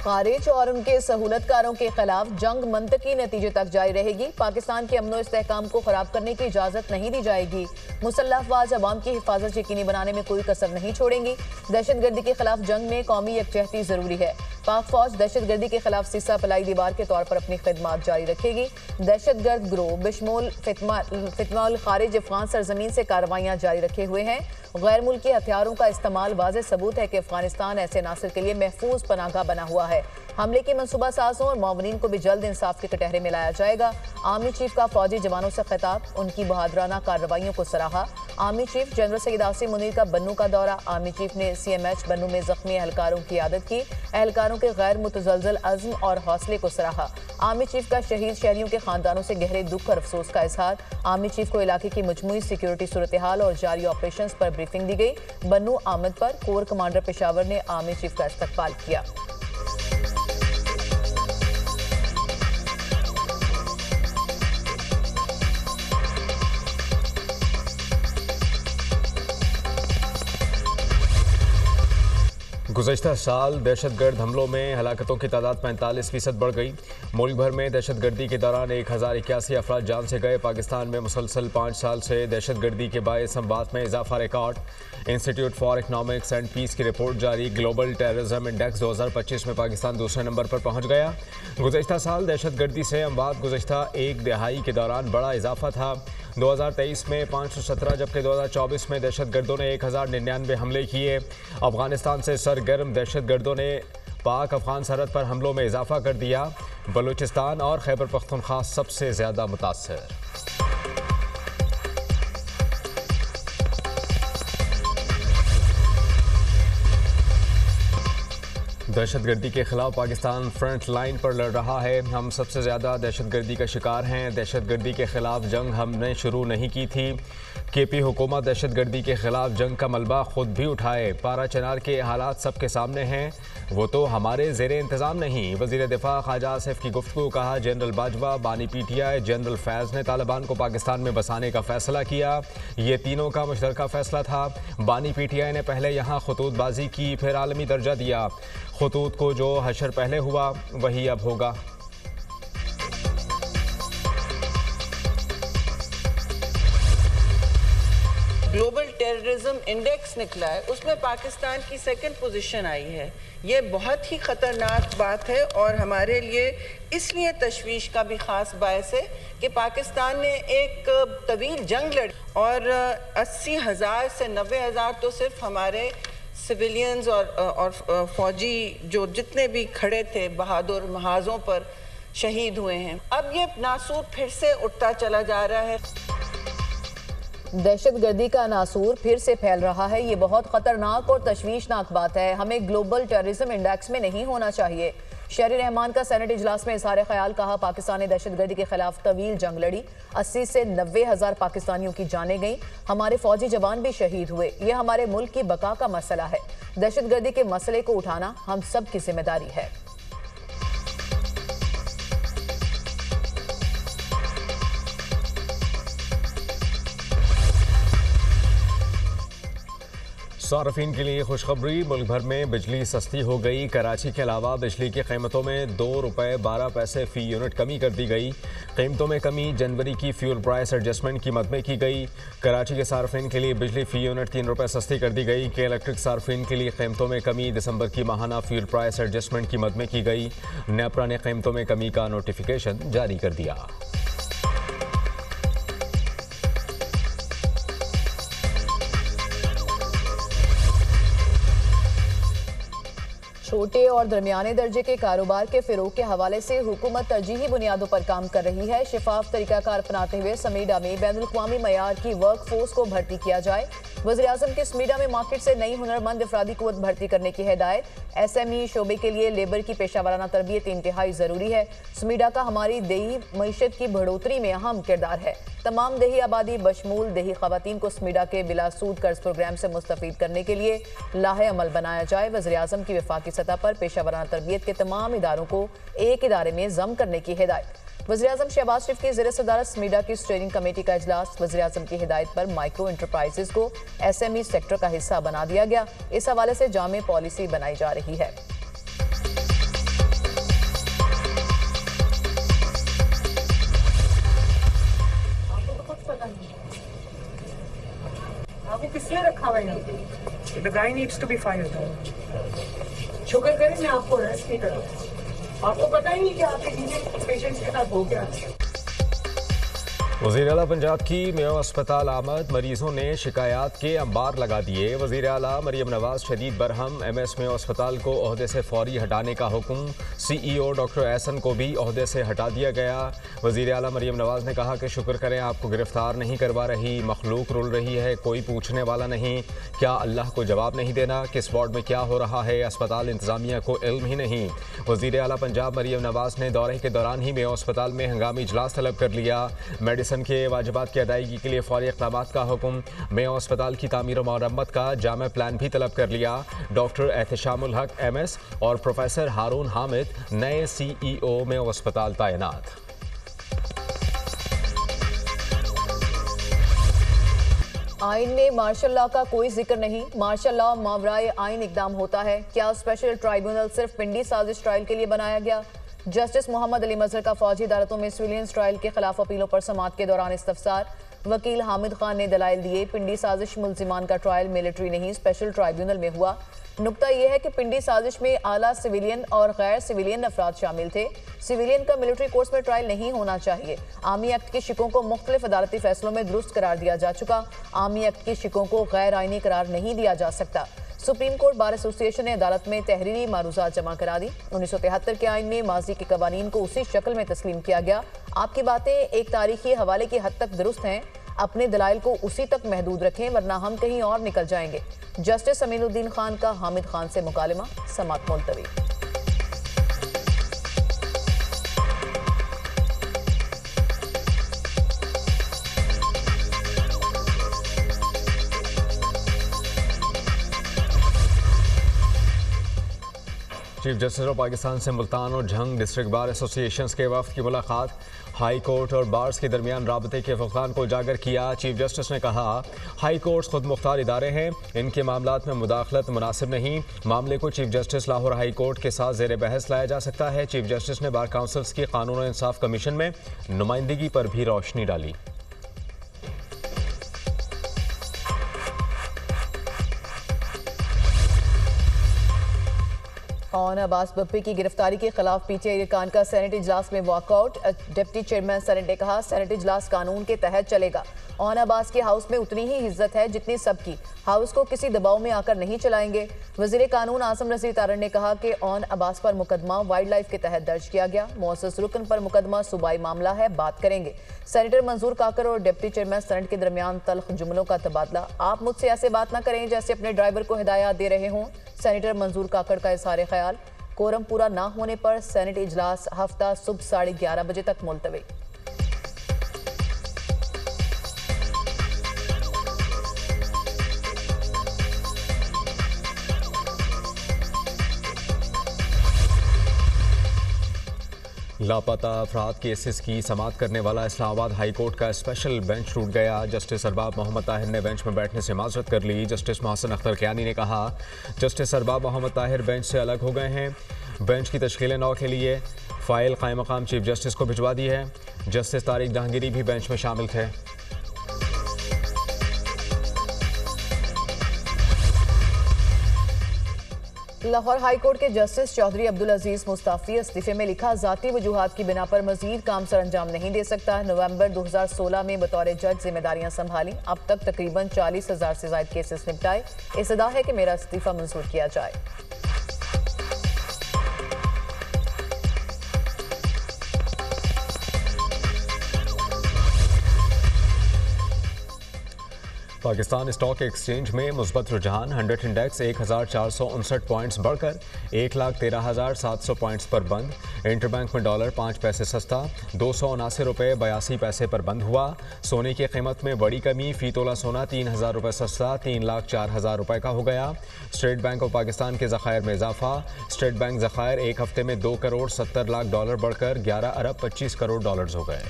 खारिज और उनके सहूलतकारों के खिलाफ जंग मंतकी नतीजे तक जारी रहेगी। पाकिस्तान के अमनो इस्तेहकाम को खराब करने की इजाजत नहीं दी जाएगी। मुसल्लह अफवाज अवाम की हिफाजत यकीनी बनाने में कोई कसर नहीं छोड़ेंगी। दहशतगर्दी के खिलाफ जंग में कौमी यकजहती जरूरी है। पाक फौज दहशतगर्दी के खिलाफ सीसा पलाई दीवार के तौर पर अपनी खिदमात जारी रखेगी। दहशतगर्द गिरोह बिशमोल फितमा खारिज अफगान सरजमीन से कार्रवाइयां जारी रखे हुए हैं। गैर मुल्की हथियारों का इस्तेमाल वाज़ेह सबूत है कि अफगानिस्तान ऐसे नासिर के लिए महफूज पनाहगाह बना हुआ है। हमले के मनसूबा साजों और मावनीन को भी जल्द इंसाफ के कटहरे में लाया जाएगा। आर्मी चीफ का फौजी जवानों से खिताब, उनकी बहादुराना कार्रवाइयों को सराहा। Army chief general Syed Asim Munir का बन्नू का दौरा। आर्मी चीफ ने CMH बन्नू में जख्मी एहलकारों की आदत की। एहलकारों के गैर मुतजलजल अज़्म और हौसले को सराहा। आर्मी चीफ का शहीद शहरियों के खानदानों से गहरे दुख और अफसोस का इजहार। आर्मी चीफ को इलाके की मजमूई सिक्योरिटी सूरत हाल और जारी ऑपरेशन पर ब्रीफिंग दी गई। बन्नू आमद पर कोर कमांडर पेशावर ने आर्मी चीफ का इस्तकबाल किया। गुज़श्ता साल दहशतगर्द हमलों में हलाकतों की तादाद 45% बढ़ गई। मुल्क भर में दहशतगर्दी के दौरान 1081 अफराद जान से गए। पाकिस्तान में मुसलसल 5 साल से दहशतगर्दी के बायस अमवात में इजाफा record. Institute for economics and peace की रिपोर्ट जारी। ग्लोबल टेररिज्म इंडेक्स 2025 में पाकिस्तान दूसरे नंबर पर पहुँच गया। गुज़श्ता साल दहशतगर्दी से अमवात गुज़श्ता एक दिहाई के दौरान बड़ा इजाफा था। 2023 में 517 जबकि 2024 में दहशतगर्दों ने 1099 हमले किए। अफगानिस्तान से सरगर्म दहशतगर्दों ने पाक अफगान सरहद पर हमलों में इजाफा कर दिया। बलूचिस्तान और खैबर पख्तूनख्वा सबसे ज़्यादा मुतासर। दहशतगर्दी के खिलाफ पाकिस्तान फ्रंट लाइन पर लड़ रहा है। हम सबसे ज़्यादा दहशतगर्दी का शिकार हैं। दहशतगर्दी के खिलाफ जंग हमने शुरू नहीं की थी। KP हुकूमत दहशतगर्दी के खिलाफ जंग का मलबा खुद भी उठाए। पारा चनार के हालात सबके सामने हैं, वो तो हमारे ज़ेरे इंतज़ाम नहीं। वज़ीर दिफा ख्वाजा आसिफ की गुफ्तगू। कहा जनरल बाजवा, बानी PTI, जनरल फैज़ ने तालिबान को पाकिस्तान में बसाने का फ़ैसला किया। ये तीनों का मुश्तरका फ़ैसला था। बानी PTI ने पहले यहाँ खतूतबाजी की, फिर आलमी दर्जा दिया। खतूत को जो हशर पहले हुआ वही अब होगा। ग्लोबल टेररिज्म इंडेक्स निकला है, उसमें पाकिस्तान की सेकंड पोजीशन आई है। ये बहुत ही ख़तरनाक बात है और हमारे लिए इसलिए तशवीश का भी ख़ास बायस है कि पाकिस्तान ने एक तवील जंग लड़ी और 80,000 से 90,000 तो सिर्फ हमारे सिविलियंस और फौजी जो जितने भी खड़े थे बहादुर महाजों पर शहीद हुए हैं। अब ये नासूर फिर से उठता चला जा रहा है। दहशतगर्दी का नासूर फिर से फैल रहा है। ये बहुत खतरनाक और तशवीशनाक बात है। हमें ग्लोबल टेररिज्म इंडेक्स में नहीं होना चाहिए। शहरी रहमान का सेनेट इजलास में इज़हार ख्याल। कहा पाकिस्तान ने दहशतगर्दी के खिलाफ तवील जंग लड़ी। 80 से 90 हज़ार पाकिस्तानियों की जानें गईं। हमारे फौजी जवान भी शहीद हुए। यह हमारे मुल्क की बका का मसला है। दहशतगर्दी के मसले को उठाना हम सब की जिम्मेदारी है। सार्फिन के लिए खुशखबरी। मुल्क भर में बिजली सस्ती हो गई। कराची के अलावा बिजली की कीमतों में 2 रुपये 12 पैसे फ़ी यूनिट कमी कर दी गई। कीमतों में कमी जनवरी की फ्यूल प्राइस एडजस्टमेंट की मद में की गई। कराची के सार्फिन के लिए बिजली फ़ी यूनिट 3 रुपये सस्ती कर दी गई। के इलेक्ट्रिक सार्फिन के लिए कीमतों में कमी दिसंबर की माहाना फ्यूल प्राइस एडजस्टमेंट की मद में की गई। नेपरा ने कीमतों में कमी का नोटिफिकेशन जारी कर दिया। छोटे और दरमियाने दर्जे के कारोबार के फिरोग के हवाले से हुकूमत तरजीही बुनियादों पर काम कर रही है। शिफाफ तरीकाकार अपनाते हुए समीडा में बैनुल-अक़वामी मयार की वर्क फोर्स को भर्ती किया जाए। वज़ीर-ए-आज़म के समीडा में मार्केट से नई हुनरमंद अफरादी कुव्वत भर्ती करने की हिदायत। SME शोबे के लिए लेबर की पेशा वाराना तरबियत इंतहाई ज़रूरी है। समीडा का हमारी देही मईशत की बढ़ोतरी में अहम किरदार है। तमाम देही आबादी बशमूल देही ख़वातीन को समीडा के बिला सूद कर्ज प्रोग्राम से मुस्तफ़ीद करने के लिए लाहे अमल बनाया जाए। वज़ीर-ए-आज़म की वफाकी सतह पर पेशा वाराना तरबियत के तमाम इदारों को एक इदारे में ज़म करने की हिदायत। वज़ीर-ए-आज़म शहबाज शरीफ की ज़ेर सदारत समीडा की स्टीयरिंग कमेटी का इजलास। वज़ीर-ए-आज़म की हिदायत पर माइक्रो एंटरप्राइजेज को SME सेक्टर का हिस्सा बना दिया गया। इस हवाले से जामे पॉलिसी बनाई जा रही है। खाएगा। The guy needs to be fired. शुक्र करें मैं आपको अरेस्ट नहीं करा। आपको पता ही नहीं कि आपके नीचे पेशेंट्स के साथ हो गया। वज़ीर आला पंजाब की मेयो अस्पताल आमद, मरीजों ने शिकायत के अंबार लगा दिए। वज़ीर आला मरियम नवाज शदीद बरहम, MS मेयो अस्पताल को ओहदे से फौरी हटाने का हुक्म। CEO डॉक्टर एहसन को भी ओहदे से हटा दिया गया। वज़ीर आला मरियम नवाज ने कहा कि शुक्र करें आपको गिरफ्तार नहीं करवा रही, मखलूक रुल रही है, कोई पूछने वाला नहीं। क्या अल्लाह को जवाब नहीं देना किस वार्ड में क्या हो रहा है, अस्पताल इंतज़ामिया को इल्म ही नहीं। वज़ीर आला पंजाब मरियम नवाज ने दौरे के दौरान ही मेयो अस्पताल में हंगामी इजलास तलब कर लिया। मेडिसिन के वाजिबात की अदायगी के लिए फौरी इक़दामात का हुक्म। मेयो अस्पताल की तामीर और मरम्मत का जामे प्लान भी तलब कर लिया। डॉक्टर एहतशामुल हक MS और प्रोफेसर हारून हामिद नए CEO मेयो अस्पताल तैनात। आइन में मार्शल लॉ का कोई जिक्र नहीं। मार्शल लॉ मावराए आइन इकदाम होता है। क्या स्पेशल ट्राइब्यूनल सिर्फ पिंडी साजिश ट्रायल के लिए बनाया गया? जस्टिस मोहम्मद अली मजहर का फौजी अदालतों में सिविलियंस ट्रायल के खिलाफ अपीलों पर समाअत के दौरान इस्तफसार। वकील हामिद खान ने दलाइल दिए, पिंडी साजिश मुल्जिमान का ट्रायल मिलिट्री नहीं स्पेशल ट्राइब्यूनल में हुआ। नुक्ता यह है कि पिंडी साजिश में आला सिविलियन और गैर सिविलियन अफराद शामिल थे। सिविलियन का मिलिट्री कोर्स में ट्रायल नहीं होना चाहिए। आर्मी एक्ट के शिकों को मुख्तलिफ अदालती फैसलों में दुरुस्त करार दिया जा चुका। आर्मी एक्ट के शिकों को गैर आइनी करार नहीं दिया जा सकता। सुप्रीम कोर्ट बार एसोसिएशन ने अदालत में तहरीरी मारूजात जमा करा दी। 1973 के आइन में माजी के कवानीन को उसी शक्ल में तस्लीम किया गया। आपकी बातें एक तारीखी हवाले की हद तक दुरुस्त हैं, अपने दलाइल को उसी तक महदूद रखें वरना हम कहीं और निकल जाएंगे। जस्टिस अमीनुद्दीन खान का हामिद खान से मुकालमा, समाअत मुलतवी। चीफ जस्टिस ऑफ पाकिस्तान से मुल्तान और झंग डिस्ट्रिक्ट बार एसोसिएशन के वफ्द की मुलाकात। हाई कोर्ट और बार्स के दरमियान राबते के फुक़दान को उजागर किया। चीफ जस्टिस ने कहा हाई कोर्ट्स खुद मुख्तार इदारे हैं, इनके मामलात में मुदाखलत मुनासिब नहीं। मामले को chief justice Lahore high court के साथ ज़ेर बहस लाया जा सकता है। चीफ जस्टिस ने बार काउंसिल्स की कानून और इंसाफ कमीशन में नुमाइंदगी पर भी रोशनी डाली। ऑन अब्बास बप्पी की गिरफ्तारी के खिलाफ PTI अरकान का सेनेट इजलास में वॉकआउट। डिप्टी चेयरमैन सेनेट ने कहा सेनेट इजलास कानून के तहत चलेगा। ऑन अब्बास के हाउस में उतनी ही इज्जत है जितनी सबकी, हाउस को किसी दबाव में आकर नहीं चलाएंगे। वजीर कानून आसम रज़ी तारड़ ने कहा कि ऑन अब्बास पर मुकदमा वाइल्ड लाइफ के तहत दर्ज किया गया। मुअस्सस रुकन पर मुकदमा सूबाई मामला है, बात करेंगे। सेनेटर मंजूर काकर और डिप्टी चेयरमैन सेनेट के दरमियान तल्ख जुमलों का तबादला। आप मुझसे ऐसे बात ना करें जैसे अपने ड्राइवर को हिदायत दे रहे हों। सेनेटर मंजूर काकड़ का इज़हार ख्याल। कोरम पूरा ना होने पर सेनेट इजलास हफ्ता सुबह 11:30 बजे तक मुलतवी। लापता अफराद केसेस की समाअत करने वाला इस्लामाबाद हाई कोर्ट का स्पेशल बेंच टूट गया। जस्टिस अरबाब मोहम्मद ताहिर ने बेंच में बैठने से माजरत कर ली। जस्टिस मोहसिन अख्तर कियानी ने कहा जस्टिस अरबाब मोहम्मद ताहिर बेंच से अलग हो गए हैं। बेंच की तश्कील 9 के लिए फ़ाइल कायम मकाम चीफ जस्टिस को भिजवा दी है। जस्टिस तारिक जहांगीरी भी बेंच में शामिल थे। लाहौर हाई कोर्ट के जस्टिस चौधरी अब्दुल अजीज मुस्ताफी इस्तीफे में लिखा ज़ाती वजूहात की बिना पर मजीद काम सर अंजाम नहीं दे सकता। नवंबर 2016 में बतौर जज जिम्मेदारियां संभाली। अब तक तकरीबन 40,000 से ज़ायद केसेस निपटाए। इस्तदा है कि मेरा इस्तीफा मंजूर किया जाए। पाकिस्तान स्टॉक एक्सचेंज में मुस्बत रुझान। 100 इंडेक्स 1459 पॉइंट्स बढ़कर 1,13,700 पॉइंट्स पर बंद। इंटरबैंक में डॉलर 5 पैसे सस्ता 279 रुपये 82 पैसे पर बंद हुआ। सोने की कीमत में बड़ी कमी, फी तोला सोना 3,000 रुपये सस्ता 3,04,000 रुपये का हो गया। स्टेट बैंक ऑफ पाकिस्तान के ज़खायर में इजाफा। स्टेट बैंक ज़खायर एक हफ्ते में $2 करोड़ 70 लाख बढ़कर 11 अरब 25 करोड़ हो गए।